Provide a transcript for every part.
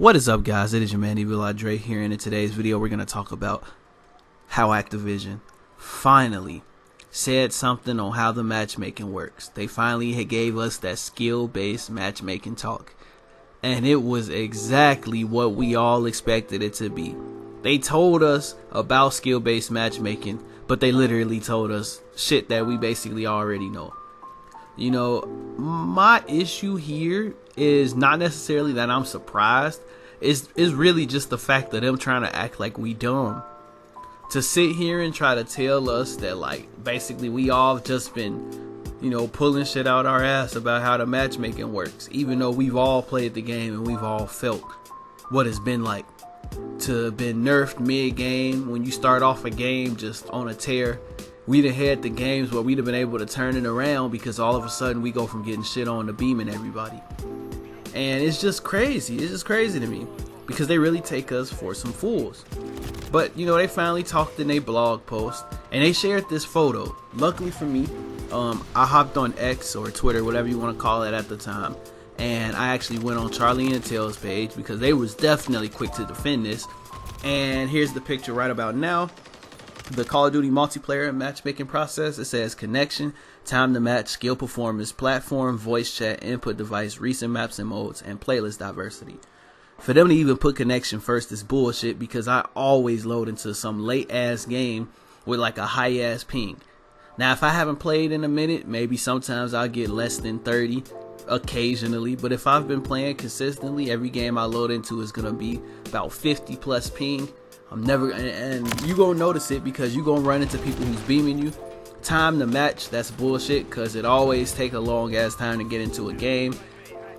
What is up, guys? It is your man Evil Dre here, and in today's video we're going to talk about how Activision finally said something on how the matchmaking works. They finally gave us that skill-based matchmaking talk, and it was exactly what we all expected it to be. They told us about skill-based matchmaking, but they literally told us shit that we basically already know. You know, my issue here is not necessarily that I'm surprised. It's really just the fact that them trying to act like we dumb. To sit here and try to tell us that, like, basically we all just been, you know, pulling shit out our ass about how the matchmaking works, even though we've all played the game and we've all felt what it's been like to have been nerfed mid-game when you start off a game just on a tear. We'd have had the games where we'd have been able to turn it around because all of a sudden we go from getting shit on to beaming everybody. And it's just crazy. It's just crazy to me because they really take us for some fools. But, you know, they finally talked in a blog post and they shared this photo. Luckily for me, I hopped on X or Twitter, whatever you want to call it at the time, and I actually went on Charlie and Tails page because they was definitely quick to defend this. And here's the picture right about now. The Call of Duty multiplayer and matchmaking process. It says connection, time to match, skill performance, platform, voice chat, input device, recent maps and modes, and playlist diversity. For them to even put connection first is bullshit because I always load into some late ass game with like a high ass ping. Now if I haven't played in a minute, maybe sometimes I'll get less than 30 occasionally, but if I've been playing consistently, every game I load into is gonna be about 50 plus ping. I'm never, and you gonna notice it because you gonna run into people who's beaming you. Time to match, that's bullshit because it always take a long ass time to get into a game.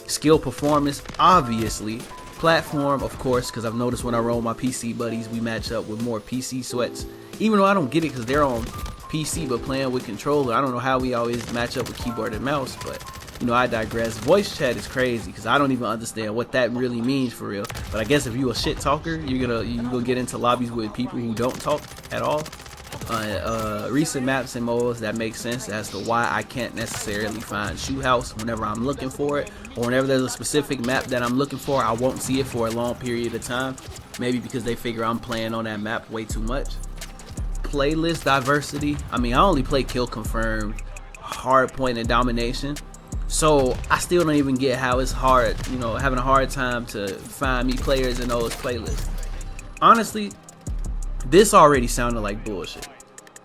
Skill performance, obviously. Platform, of course, because I've noticed when I roll my PC buddies, we match up with more PC sweats. Even though I don't get it because they're on PC but playing with controller, I don't know how we always match up with keyboard and mouse, but you know, I digress. Voice chat is crazy because I don't even understand what that really means for real. But I guess if you a shit talker, you're gonna get into lobbies with people who don't talk at all. Recent maps and modes, that makes sense as to why I can't necessarily find Shoe House whenever I'm looking for it, or whenever there's a specific map that I'm looking for, I won't see it for a long period of time. Maybe because they figure I'm playing on that map way too much. Playlist diversity. I mean, I only play kill confirmed, hard point, and domination. So I still don't even get how it's hard, you know, having a hard time to find me players in those playlists. Honestly, this already sounded like bullshit.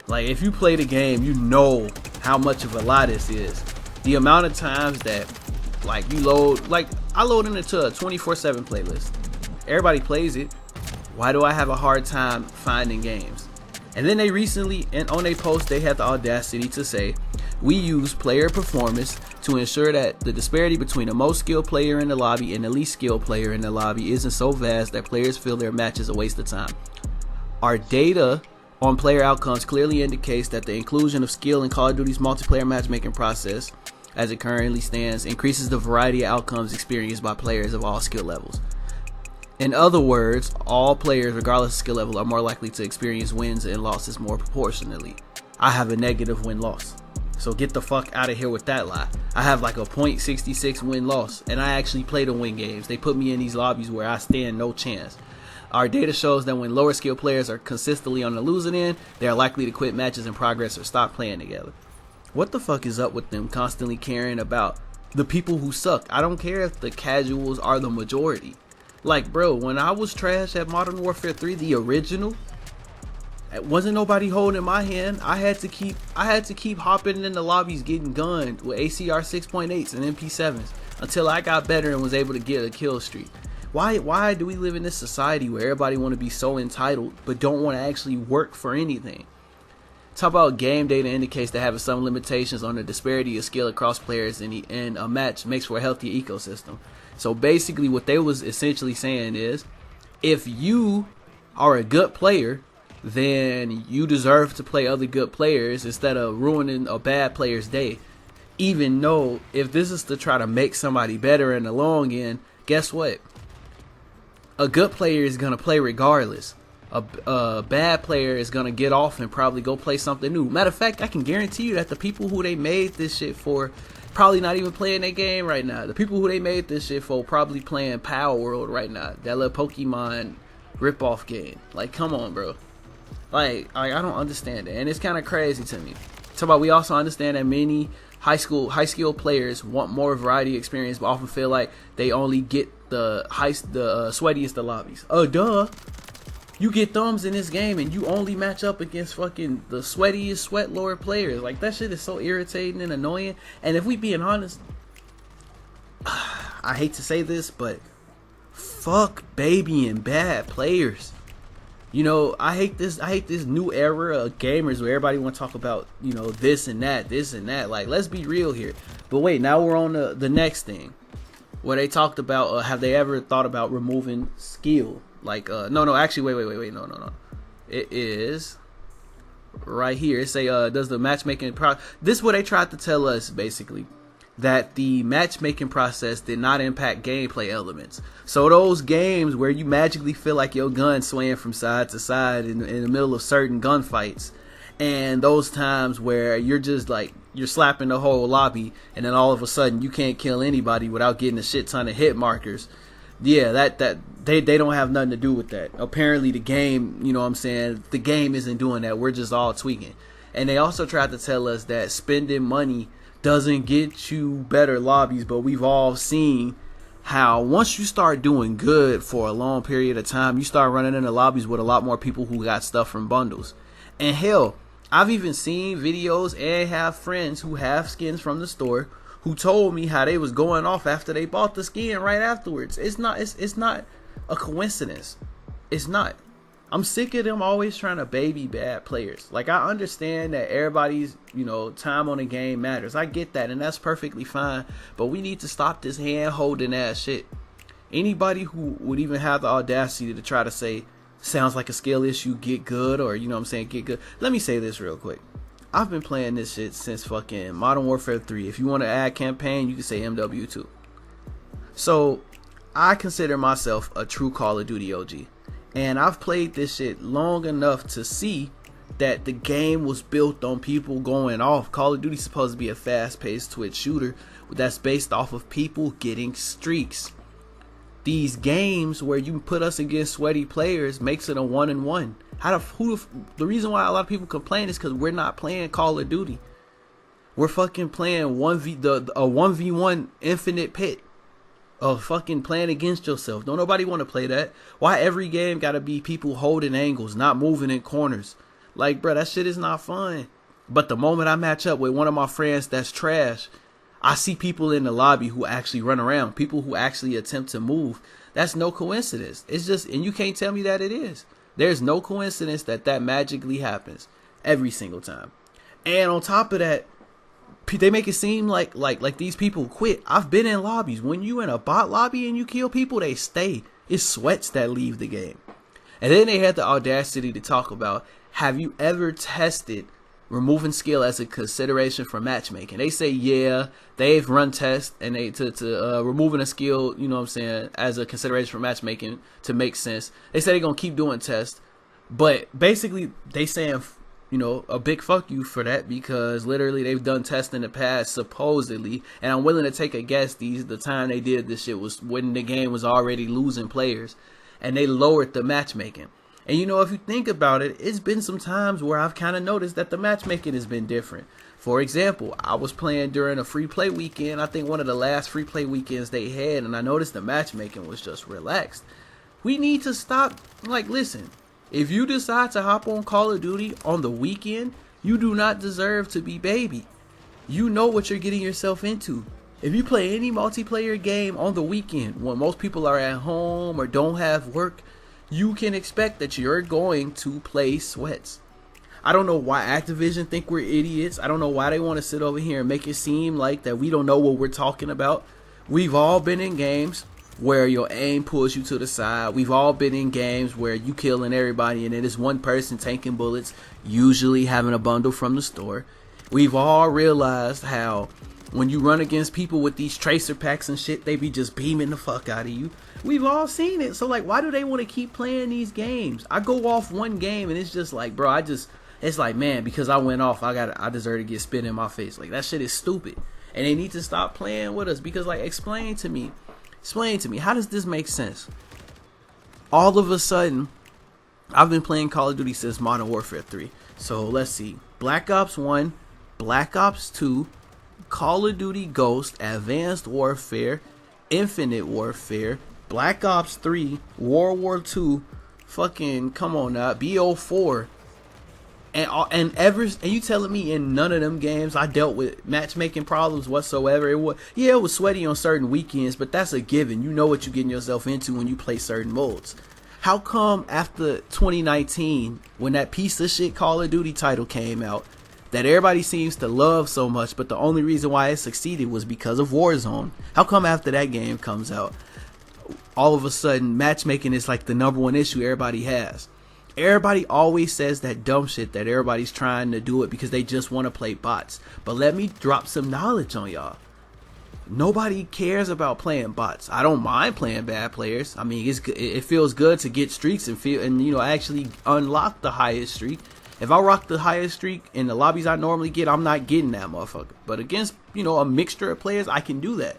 Like, if you play the game, you know how much of a lie this is. The amount of times that, like, you load, like, I load into a 24/7 playlist. Everybody plays it. Why do I have a hard time finding games? And then they recently, and on a post, they had the audacity to say, we use player performance to ensure that the disparity between the most skilled player in the lobby and the least skilled player in the lobby isn't so vast that players feel their match is a waste of time. Our data on player outcomes clearly indicates that the inclusion of skill in Call of Duty's multiplayer matchmaking process, as it currently stands, increases the variety of outcomes experienced by players of all skill levels. In other words, all players, regardless of skill level, are more likely to experience wins and losses more proportionally. I have a negative win-loss. So get the fuck out of here with that lie. I have like a .66 win-loss, and I actually play to win games. They put me in these lobbies where I stand no chance. Our data shows that when lower skill players are consistently on the losing end, they are likely to quit matches in progress or stop playing together. What the fuck is up with them constantly caring about the people who suck? I don't care if the casuals are the majority. Like, bro, when I was trash at Modern Warfare 3, the original, wasn't nobody holding my hand. I had to keep hopping in the lobbies getting gunned with ACR 6.8s and MP7s until I got better and was able to get a kill streak. Why do we live in this society where everybody want to be so entitled but don't want to actually work for anything? Talk about game data indicates that having some limitations on the disparity of skill across players in a match makes for a healthier ecosystem. So basically what they was essentially saying is, if you are a good player, then you deserve to play other good players instead of ruining a bad player's day. Even though if this is to try to make somebody better in the long end, guess what? A good player is going to play regardless. a bad player is gonna get off and probably go play something new. Matter of fact, I can guarantee you that the people who they made this shit for probably not even playing their game right now. The people who they made this shit for probably playing Power World right now, that little Pokemon rip-off game. Like, come on, bro. Like I don't understand it, and it's kind of crazy to me. So, but we also understand that many high skill players want more variety experience, but often feel like they only get the sweatiest of lobbies. Duh. You get thumbs in this game and you only match up against fucking the sweatiest sweat lord players. Like, that shit is so irritating and annoying. And if we being honest, I hate to say this, but fuck baby and bad players. You know, I hate this new era of gamers where everybody want to talk about, you know, this and that. Like, let's be real here. But wait, now we're on the next thing, where they talked about have they ever thought about removing skill? Like, no, actually, wait, no. It is right here. It say, does the matchmaking this is what they tried to tell us, basically, that the matchmaking process did not impact gameplay elements. So those games where you magically feel like your gun swaying from side to side in the middle of certain gunfights, and those times where you're just like, you're slapping the whole lobby, and then all of a sudden you can't kill anybody without getting a shit ton of hit markers. Yeah, that they don't have nothing to do with that. Apparently the game, you know what I'm saying, the game isn't doing that. We're just all tweaking. And they also tried to tell us that spending money doesn't get you better lobbies, but we've all seen how once you start doing good for a long period of time, you start running into lobbies with a lot more people who got stuff from bundles. And hell, I've even seen videos and have friends who have skins from the store who told me how they was going off after they bought the skin right afterwards. It's not a coincidence. It's not. I'm sick of them always trying to baby bad players. Like, I understand that everybody's, you know, time on the game matters. I get that, and that's perfectly fine. But we need to stop this hand-holding ass shit. Anybody who would even have the audacity to try to say, sounds like a skill issue, get good, or, you know what I'm saying, get good. Let me say this real quick. I've been playing this shit since fucking Modern Warfare 3. If you want to add campaign, you can say MW2. So, I consider myself a true Call of Duty OG. And I've played this shit long enough to see that the game was built on people going off. Call of Duty is supposed to be a fast-paced Twitch shooter that's based off of people getting streaks. These games where you put us against sweaty players makes it a 1-1. The reason why a lot of people complain is because we're not playing Call of Duty. We're fucking playing a 1v1 infinite pit of fucking playing against yourself. Don't nobody want to play that. Why every game gotta be people holding angles, not moving in corners? Like, bro, that shit is not fun. But the moment I match up with one of my friends that's trash, I see people in the lobby who actually run around, people who actually attempt to move. That's no coincidence. It's just, and you can't tell me that it is. There's no coincidence that magically happens every single time. And on top of that, they make it seem like these people quit. I've been in lobbies. When you in a bot lobby and you kill people, they stay. It's sweats that leave the game. And then they had the audacity to talk about, have you ever tested removing skill as a consideration for matchmaking? They say, yeah, they've run tests and they to removing a skill, you know what I'm saying, as a consideration for matchmaking to make sense. They say they're gonna keep doing tests, but basically they saying, you know, a big fuck you for that, because literally they've done tests in the past supposedly, and I'm willing to take a guess the time they did this shit was when the game was already losing players, and they lowered the matchmaking. And you know, if you think about it, it's been some times where I've kind of noticed that the matchmaking has been different. For example, I was playing during a free play weekend, I think one of the last free play weekends they had, and I noticed the matchmaking was just relaxed. We need to stop. Like, listen, if you decide to hop on Call of Duty on the weekend, you do not deserve to be baby. You know what you're getting yourself into. If you play any multiplayer game on the weekend when most people are at home or don't have work, you can expect that you're going to play sweats. I don't know why Activision think we're idiots. I don't know why they want to sit over here and make it seem like that we don't know what we're talking about. We've all been in games where your aim pulls you to the side. We've all been in games where you killing everybody and then it's one person taking bullets, usually having a bundle from the store. We've all realized how When you run against people with these tracer packs and shit, they be just beaming the fuck out of you. We've all seen it. So like, why do they want to keep playing these games? I go off one game and it's just like, bro, it's like, man, because I went off, I deserve to get spit in my face. Like, that shit is stupid. And they need to stop playing with us, because like, explain to me, how does this make sense? All of a sudden, I've been playing Call of Duty since Modern Warfare 3. So let's see. Black Ops 1, Black Ops 2, Call of Duty Ghost, Advanced Warfare, Infinite Warfare, Black Ops 3, World War 2, fucking, come on now, BO4. And you telling me in none of them games I dealt with matchmaking problems whatsoever? It was sweaty on certain weekends, but that's a given. You know what you're getting yourself into when you play certain modes. How come after 2019, when that piece of shit Call of Duty title came out, that everybody seems to love so much, but the only reason why it succeeded was because of Warzone? How come after that game comes out, all of a sudden matchmaking is like the #1 issue everybody has? Everybody always says that dumb shit that everybody's trying to do it because they just want to play bots. But let me drop some knowledge on y'all. Nobody cares about playing bots. I don't mind playing bad players. I mean, it feels good to get streaks and actually unlock the highest streak. If I rock the highest streak in the lobbies I normally get, I'm not getting that motherfucker. But against, a mixture of players, I can do that.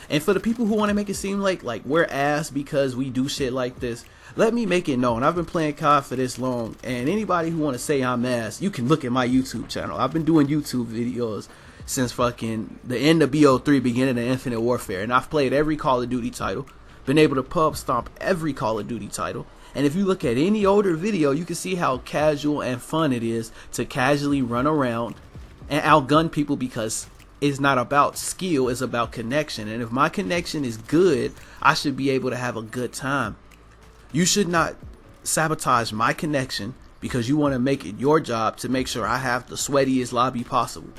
And for the people who want to make it seem like we're ass because we do shit like this, let me make it known. I've been playing COD for this long, and anybody who want to say I'm ass, you can look at my YouTube channel. I've been doing YouTube videos since fucking the end of BO3, beginning of Infinite Warfare, and I've played every Call of Duty title, been able to pub stomp every Call of Duty title. And if you look at any older video, you can see how casual and fun it is to casually run around and outgun people, because it's not about skill, it's about connection. And if my connection is good, I should be able to have a good time. You should not sabotage my connection because you want to make it your job to make sure I have the sweatiest lobby possible.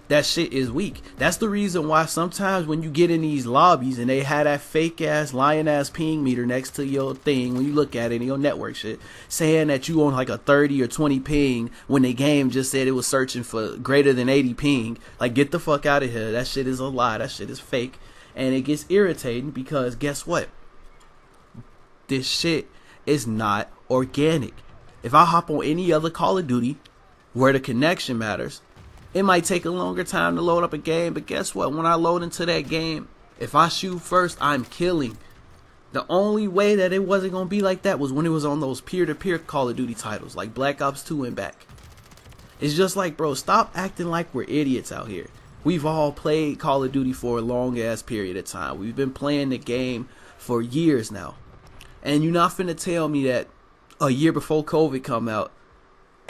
That shit is weak. That's the reason why sometimes when you get in these lobbies and they have that fake ass lying ass ping meter next to your thing, when you look at it in your network shit, saying that you on like a 30 or 20 ping when the game just said it was searching for greater than 80 ping. Like, get the fuck out of here. That shit is a lie. That shit is fake. And it gets irritating because guess what? This shit is not organic. If I hop on any other Call of Duty where the connection matters, it might take a longer time to load up a game, but guess what? When I load into that game, if I shoot first, I'm killing. The only way that it wasn't going to be like that was when it was on those peer-to-peer Call of Duty titles, like Black Ops 2 and back. It's just like, bro, stop acting like we're idiots out here. We've all played Call of Duty for a long-ass period of time. We've been playing the game for years now. And you're not finna tell me that a year before COVID come out,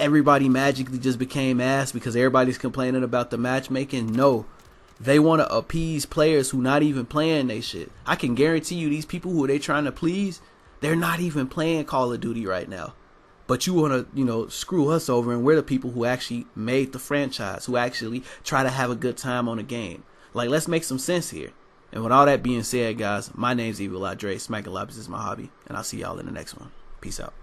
everybody magically just became ass because everybody's complaining about the matchmaking. No, they want to appease players who not even playing they shit. I can guarantee you these people who they trying to please, they're not even playing Call of Duty right now. But you want to, screw us over, and we're the people who actually made the franchise, who actually try to have a good time on the game. Like, let's make some sense here. And with all that being said, guys, my name's Evil Dre. Smacking lobbies is my hobby, and I'll see y'all in the next one. Peace out.